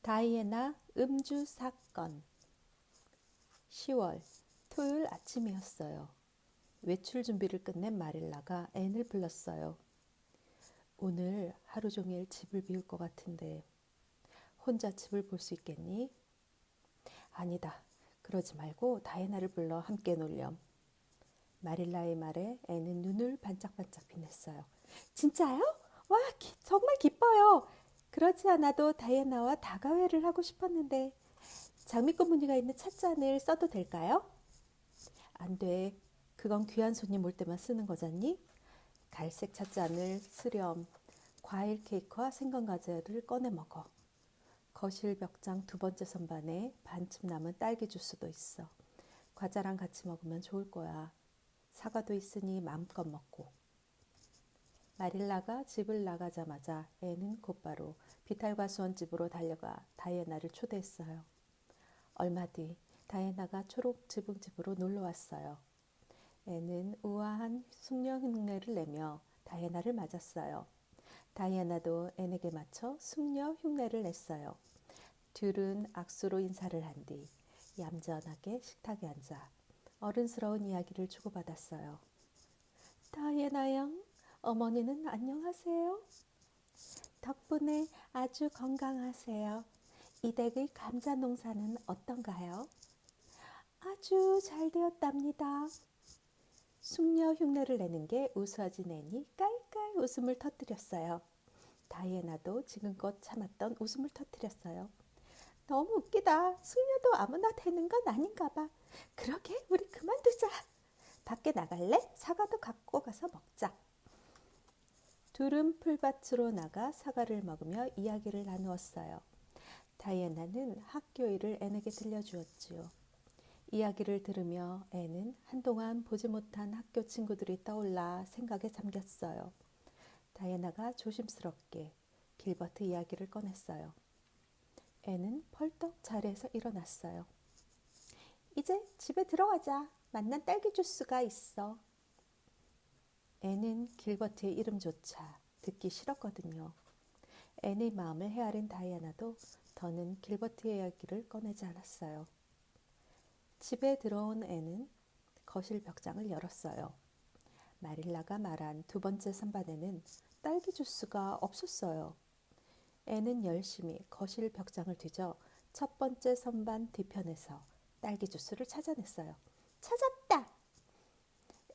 다이애나 음주 사건. 10월 토요일 아침이었어요. 외출 준비를 끝낸 마릴라가 앤을 불렀어요. 오늘 하루 종일 집을 비울 것 같은데 혼자 집을 볼 수 있겠니? 아니다. 그러지 말고 다이애나를 불러 함께 놀렴. 마릴라의 말에 앤은 눈을 반짝반짝 빛냈어요. 진짜요? 와, 정말 기뻐요. 그러지 않아도 다이애나와 다과회를 하고 싶었는데 장미꽃 무늬가 있는 찻잔을 써도 될까요? 안 돼. 그건 귀한 손님 올 때만 쓰는 거잖니? 갈색 찻잔을 쓰렴. 과일 케이크와 생강과자를 꺼내 먹어. 거실 벽장 두 번째 선반에 반쯤 남은 딸기 주스도 있어. 과자랑 같이 먹으면 좋을 거야. 사과도 있으니 마음껏 먹고. 마릴라가 집을 나가자마자 앤은 곧바로 비탈과 수원집으로 달려가 다이애나를 초대했어요. 얼마 뒤 다이애나가 초록 지붕집으로 놀러 왔어요. 앤은 우아한 숙녀 흉내를 내며 다이애나를 맞았어요. 다이애나도 앤에게 맞춰 숙녀 흉내를 냈어요. 둘은 악수로 인사를 한 뒤 얌전하게 식탁에 앉아 어른스러운 이야기를 주고받았어요. 다이애나 양, 어머니는 안녕하세요? 덕분에 아주 건강하세요. 이 댁의 감자 농사는 어떤가요? 아주 잘 되었답니다. 숙녀 흉내를 내는 게 우스워진 앤이 깔깔 웃음을 터뜨렸어요. 다이애나도 지금껏 참았던 웃음을 터뜨렸어요. 너무 웃기다. 숙녀도 아무나 되는 건 아닌가 봐. 그러게, 우리 그만두자. 밖에 나갈래? 사과도 갖고 가서 먹자. 둘은 풀밭으로 나가 사과를 먹으며 이야기를 나누었어요. 다이애나는 학교 일을 앤에게 들려주었지요. 이야기를 들으며 앤은 한동안 보지 못한 학교 친구들이 떠올라 생각에 잠겼어요. 다이애나가 조심스럽게 길버트 이야기를 꺼냈어요. 앤은 펄떡 자리에서 일어났어요. 이제 집에 들어가자. 맛난 딸기 주스가 있어. 앤은 길버트의 이름조차 듣기 싫었거든요. 앤의 마음을 헤아린 다이애나도 더는 길버트의 이야기를 꺼내지 않았어요. 집에 들어온 앤은 거실 벽장을 열었어요. 마릴라가 말한 두 번째 선반에는 딸기 주스가 없었어요. 앤은 열심히 거실 벽장을 뒤져 첫 번째 선반 뒤편에서 딸기 주스를 찾아냈어요. 찾았다!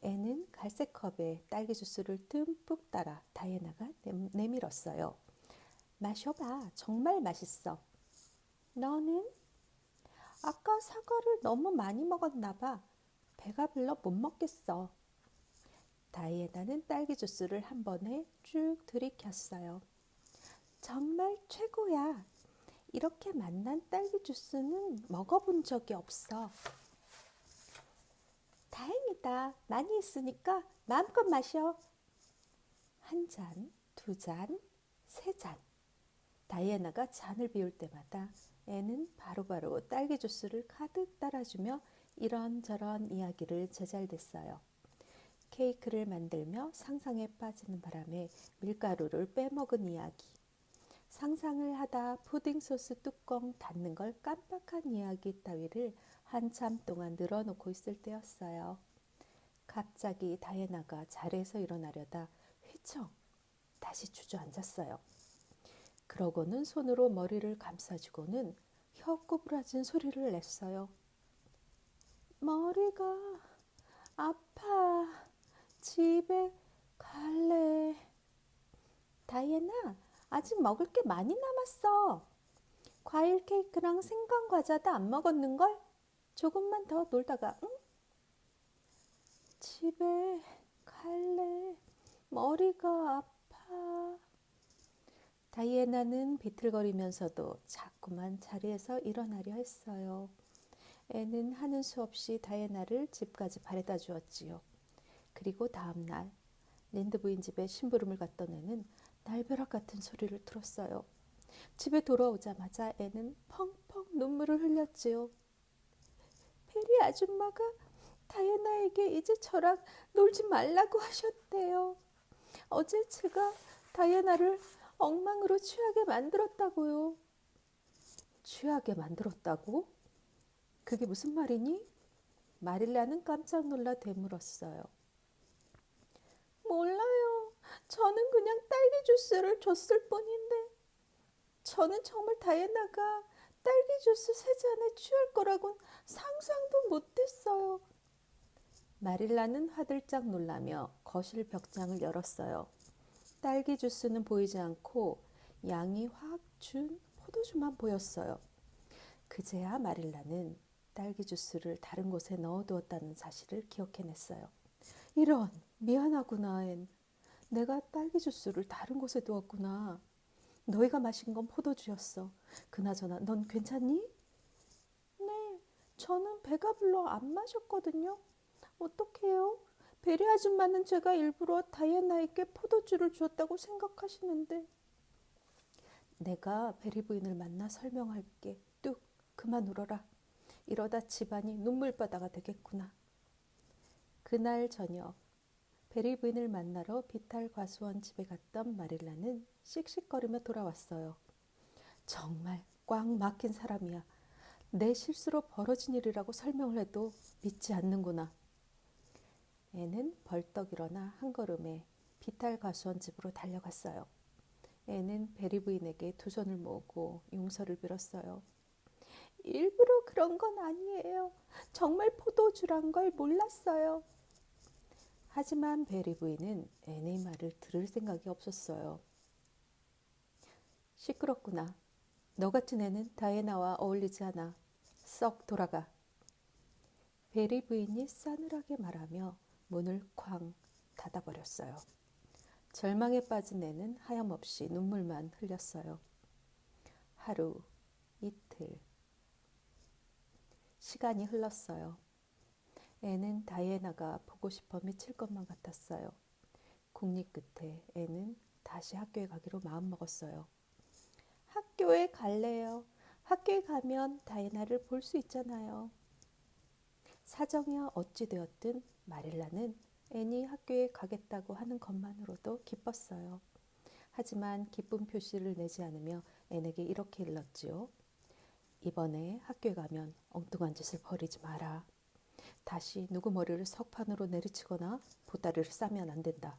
앤은 갈색 컵에 딸기 주스를 듬뿍 따라 다이애나가 내밀었어요. 마셔봐. 정말 맛있어. 너는? 아까 사과를 너무 많이 먹었나 봐. 배가 불러 못 먹겠어. 다이애나는 딸기 주스를 한 번에 쭉 들이켰어요. 정말 최고야. 이렇게 맛난 딸기 주스는 먹어본 적이 없어. 다행이다. 많이 있으니까 마음껏 마셔. 한 잔, 두 잔, 세 잔. 다이애나가 잔을 비울 때마다 앤은 바로바로 딸기 주스를 가득 따라주며 이런저런 이야기를 제잘댔어요. 케이크를 만들며 상상에 빠지는 바람에 밀가루를 빼먹은 이야기. 상상을 하다 푸딩 소스 뚜껑 닫는 걸 깜빡한 이야기 따위를 한참 동안 늘어놓고 있을 때였어요. 갑자기 다이애나가 자리에서 일어나려다 휘청 다시 주저앉았어요. 그러고는 손으로 머리를 감싸주고는 혀 꼬부라진 소리를 냈어요. 머리가 아파. 집에 갈래. 다이애나, 아직 먹을 게 많이 남았어. 과일 케이크랑 생강 과자도 안 먹었는걸? 조금만 더 놀다가, 응? 집에 갈래. 머리가 아파. 다이애나는 비틀거리면서도 자꾸만 자리에서 일어나려 했어요. 앤은 하는 수 없이 다이애나를 집까지 바래다 주었지요. 그리고 다음 날 린드 부인 집에 심부름을 갔던 앤은 날벼락 같은 소리를 들었어요. 집에 돌아오자마자 앤은 펑펑 눈물을 흘렸지요. 페리 아줌마가 다이애나에게 이제 저랑 놀지 말라고 하셨대요. 어제 제가 다이애나를 엉망으로 취하게 만들었다고요. 취하게 만들었다고? 그게 무슨 말이니? 마릴라는 깜짝 놀라 되물었어요. 몰라요. 저는 그냥 딸기 주스를 줬을 뿐인데 저는 정말 다이애나가 딸기 주스 세 잔에 취할 거라곤 상상도 못했어요. 마릴라는 화들짝 놀라며 거실 벽장을 열었어요. 딸기 주스는 보이지 않고 양이 확 준 포도주만 보였어요. 그제야 마릴라는 딸기 주스를 다른 곳에 넣어두었다는 사실을 기억해냈어요. 이런, 미안하구나, 앤. 내가 딸기 주스를 다른 곳에 두었구나. 너희가 마신 건 포도주였어. 그나저나 넌 괜찮니? 네, 저는 배가 불러 안 마셨거든요. 어떡해요? 베리 아줌마는 제가 일부러 다이애나에게 포도주를 주었다고 생각하시는데. 내가 베리 부인을 만나 설명할게. 뚝, 그만 울어라. 이러다 집안이 눈물바다가 되겠구나. 그날 저녁 베리 부인을 만나러 비탈 과수원 집에 갔던 마릴라는 씩씩거리며 돌아왔어요. 정말 꽉 막힌 사람이야. 내 실수로 벌어진 일이라고 설명을 해도 믿지 않는구나. 애는 벌떡 일어나 한 걸음에 비탈 과수원 집으로 달려갔어요. 애는 베리 부인에게 두 손을 모으고 용서를 빌었어요. 일부러 그런 건 아니에요. 정말 포도주란 걸 몰랐어요. 하지만 베리 부인은 애의 말을 들을 생각이 없었어요. 시끄럽구나. 너 같은 애는 다이애나와 어울리지 않아. 썩 돌아가. 베리 부인이 싸늘하게 말하며 문을 쾅 닫아버렸어요. 절망에 빠진 애는 하염없이 눈물만 흘렸어요. 하루, 이틀. 시간이 흘렀어요. 애는 다이애나가 보고 싶어 미칠 것만 같았어요. 국립 끝에 애는 다시 학교에 가기로 마음먹었어요. 학교에 갈래요. 학교에 가면 다이애나를 볼 수 있잖아요. 사정이야 어찌 되었든 마릴라는 앤이 학교에 가겠다고 하는 것만으로도 기뻤어요. 하지만 기쁨 표시를 내지 않으며 앤에게 이렇게 일렀지요. 이번에 학교에 가면 엉뚱한 짓을 벌이지 마라. 다시 누구 머리를 석판으로 내리치거나 보따리를 싸면 안 된다.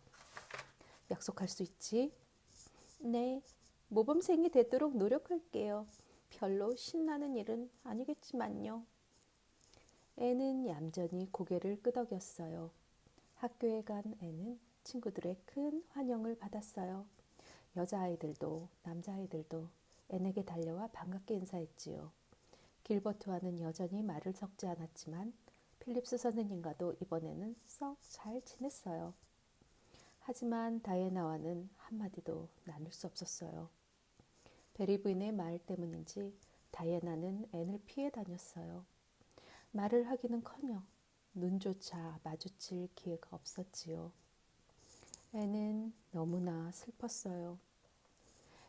약속할 수 있지? 네, 모범생이 되도록 노력할게요. 별로 신나는 일은 아니겠지만요. 애는 얌전히 고개를 끄덕였어요. 학교에 간 애는 친구들의 큰 환영을 받았어요. 여자아이들도 남자아이들도 애에게 달려와 반갑게 인사했지요. 길버트와는 여전히 말을 섞지 않았지만 필립스 선생님과도 이번에는 썩 잘 지냈어요. 하지만 다이애나와는 한마디도 나눌 수 없었어요. 베리 부인의 말 때문인지 다이애나는 앤을 피해 다녔어요. 말을 하기는커녕 눈조차 마주칠 기회가 없었지요. 앤은 너무나 슬펐어요.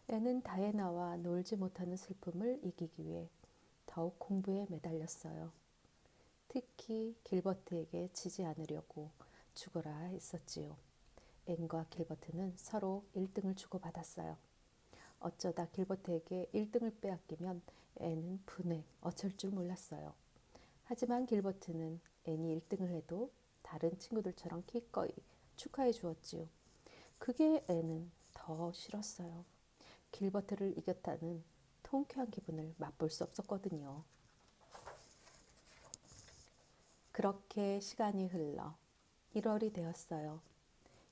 앤은 다이애나와 놀지 못하는 슬픔을 이기기 위해 더욱 공부에 매달렸어요. 특히 길버트에게 지지 않으려고 죽어라 했었지요. 앤과 길버트는 서로 1등을 주고받았어요. 어쩌다 길버트에게 1등을 빼앗기면 앤은 분해, 어쩔 줄 몰랐어요. 하지만 길버트는 앤이 1등을 해도 다른 친구들처럼 기꺼이 축하해 주었지요. 그게 앤은 더 싫었어요. 길버트를 이겼다는 통쾌한 기분을 맛볼 수 없었거든요. 그렇게 시간이 흘러 1월이 되었어요.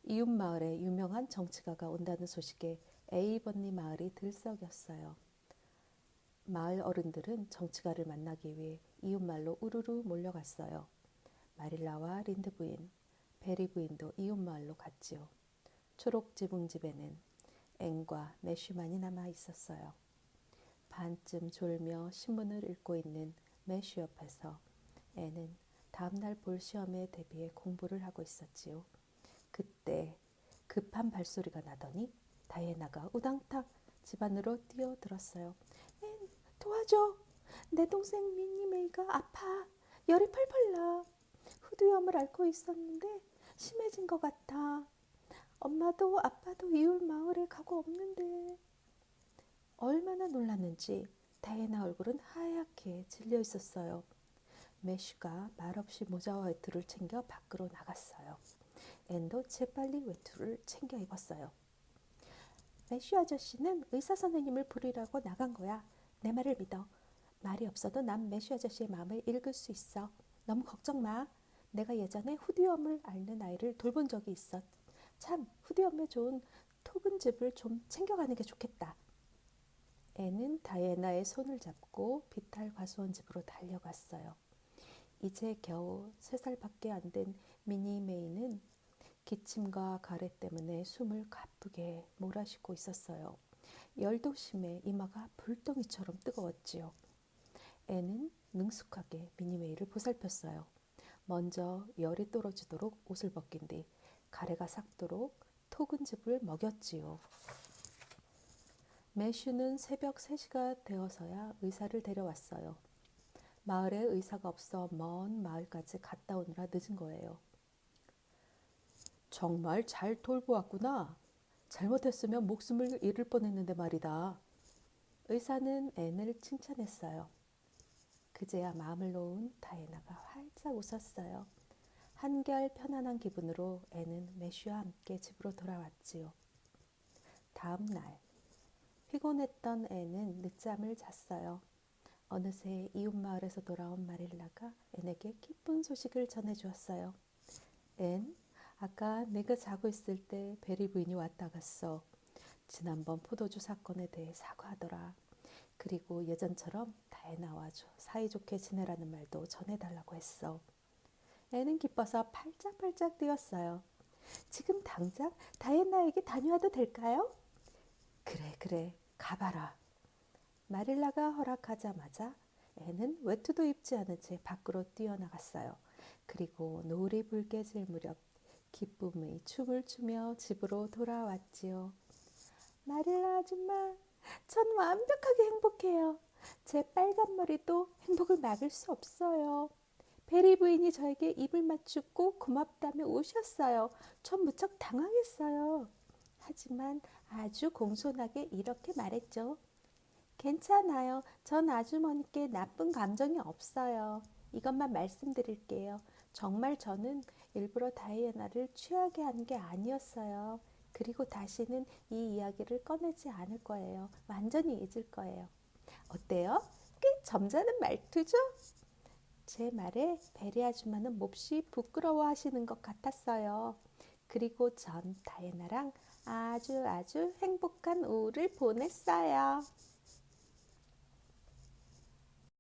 이웃 마을에 유명한 정치가가 온다는 소식에 에이번리 마을이 들썩였어요. 마을 어른들은 정치가를 만나기 위해 이웃마을로 우르르 몰려갔어요. 마릴라와 린드 부인, 베리 부인도 이웃마을로 갔지요. 초록 지붕집에는 앤과 매슈만이 남아 있었어요. 반쯤 졸며 신문을 읽고 있는 매슈 옆에서 앤은 다음날 볼 시험에 대비해 공부를 하고 있었지요. 그때 급한 발소리가 나더니 다이애나가 우당탕 집 안으로 뛰어들었어요. 앤, 도와줘. 내 동생 미니 메이가 아파. 열이 펄펄 나. 후두염을 앓고 있었는데 심해진 것 같아. 엄마도 아빠도 이웃 마을에 가고 없는데. 얼마나 놀랐는지 다이애나 얼굴은 하얗게 질려 있었어요. 매슈가 말없이 모자와 외투를 챙겨 밖으로 나갔어요. 앤도 재빨리 외투를 챙겨 입었어요. 매슈 아저씨는 의사 선생님을 부르려고 나간 거야. 내 말을 믿어. 말이 없어도 난 매슈 아저씨의 마음을 읽을 수 있어. 너무 걱정 마. 내가 예전에 후디엄을 앓는 아이를 돌본 적이 있어. 참 후디엄에 좋은 토근즙을 좀 챙겨가는 게 좋겠다. 애는 다이애나의 손을 잡고 비탈 과수원 집으로 달려갔어요. 이제 겨우 3살밖에 안 된 미니 메이는 기침과 가래 때문에 숨을 가쁘게 몰아쉬고 있었어요. 열도 심해 이마가 불덩이처럼 뜨거웠지요. 애는 능숙하게 미니 메이를 보살폈어요. 먼저 열이 떨어지도록 옷을 벗긴 뒤 가래가 삭도록 토근즙을 먹였지요. 매슈는 새벽 3시가 되어서야 의사를 데려왔어요. 마을에 의사가 없어 먼 마을까지 갔다 오느라 늦은 거예요. 정말 잘 돌보았구나. 잘못했으면 목숨을 잃을 뻔했는데 말이다. 의사는 앤을 칭찬했어요. 그제야 마음을 놓은 다이애나가 활짝 웃었어요. 한결 편안한 기분으로 앤은 매슈와 함께 집으로 돌아왔지요. 다음 날 피곤했던 앤은 늦잠을 잤어요. 어느새 이웃 마을에서 돌아온 마릴라가 앤에게 기쁜 소식을 전해주었어요. 앤, 아까 내가 자고 있을 때 베리 부인이 왔다 갔어. 지난번 포도주 사건에 대해 사과하더라. 그리고 예전처럼 다이애나와 사이좋게 지내라는 말도 전해달라고 했어. 앤은 기뻐서 팔짝팔짝 뛰었어요. 지금 당장 다이애나에게 다녀와도 될까요? 그래, 가봐라. 마릴라가 허락하자마자 앤은 외투도 입지 않은 채 밖으로 뛰어나갔어요. 그리고 노을이 붉게 질 무렵 기쁨의 춤을 추며 집으로 돌아왔지요. 마릴라 아줌마, 전 완벽하게 행복해요. 제 빨간 머리도 행복을 막을 수 없어요. 베리 부인이 저에게 입을 맞추고 고맙다며 우셨어요. 전 무척 당황했어요. 하지만 아주 공손하게 이렇게 말했죠. 괜찮아요. 전 아주머니께 나쁜 감정이 없어요. 이것만 말씀드릴게요. 정말 저는 일부러 다이애나를 취하게 한 게 아니었어요. 그리고 다시는 이 이야기를 꺼내지 않을 거예요. 완전히 잊을 거예요. 어때요? 꽤 점잖은 말투죠? 제 말에 베리 아줌마는 몹시 부끄러워하시는 것 같았어요. 그리고 전 다이애나랑 아주 행복한 오후를 보냈어요.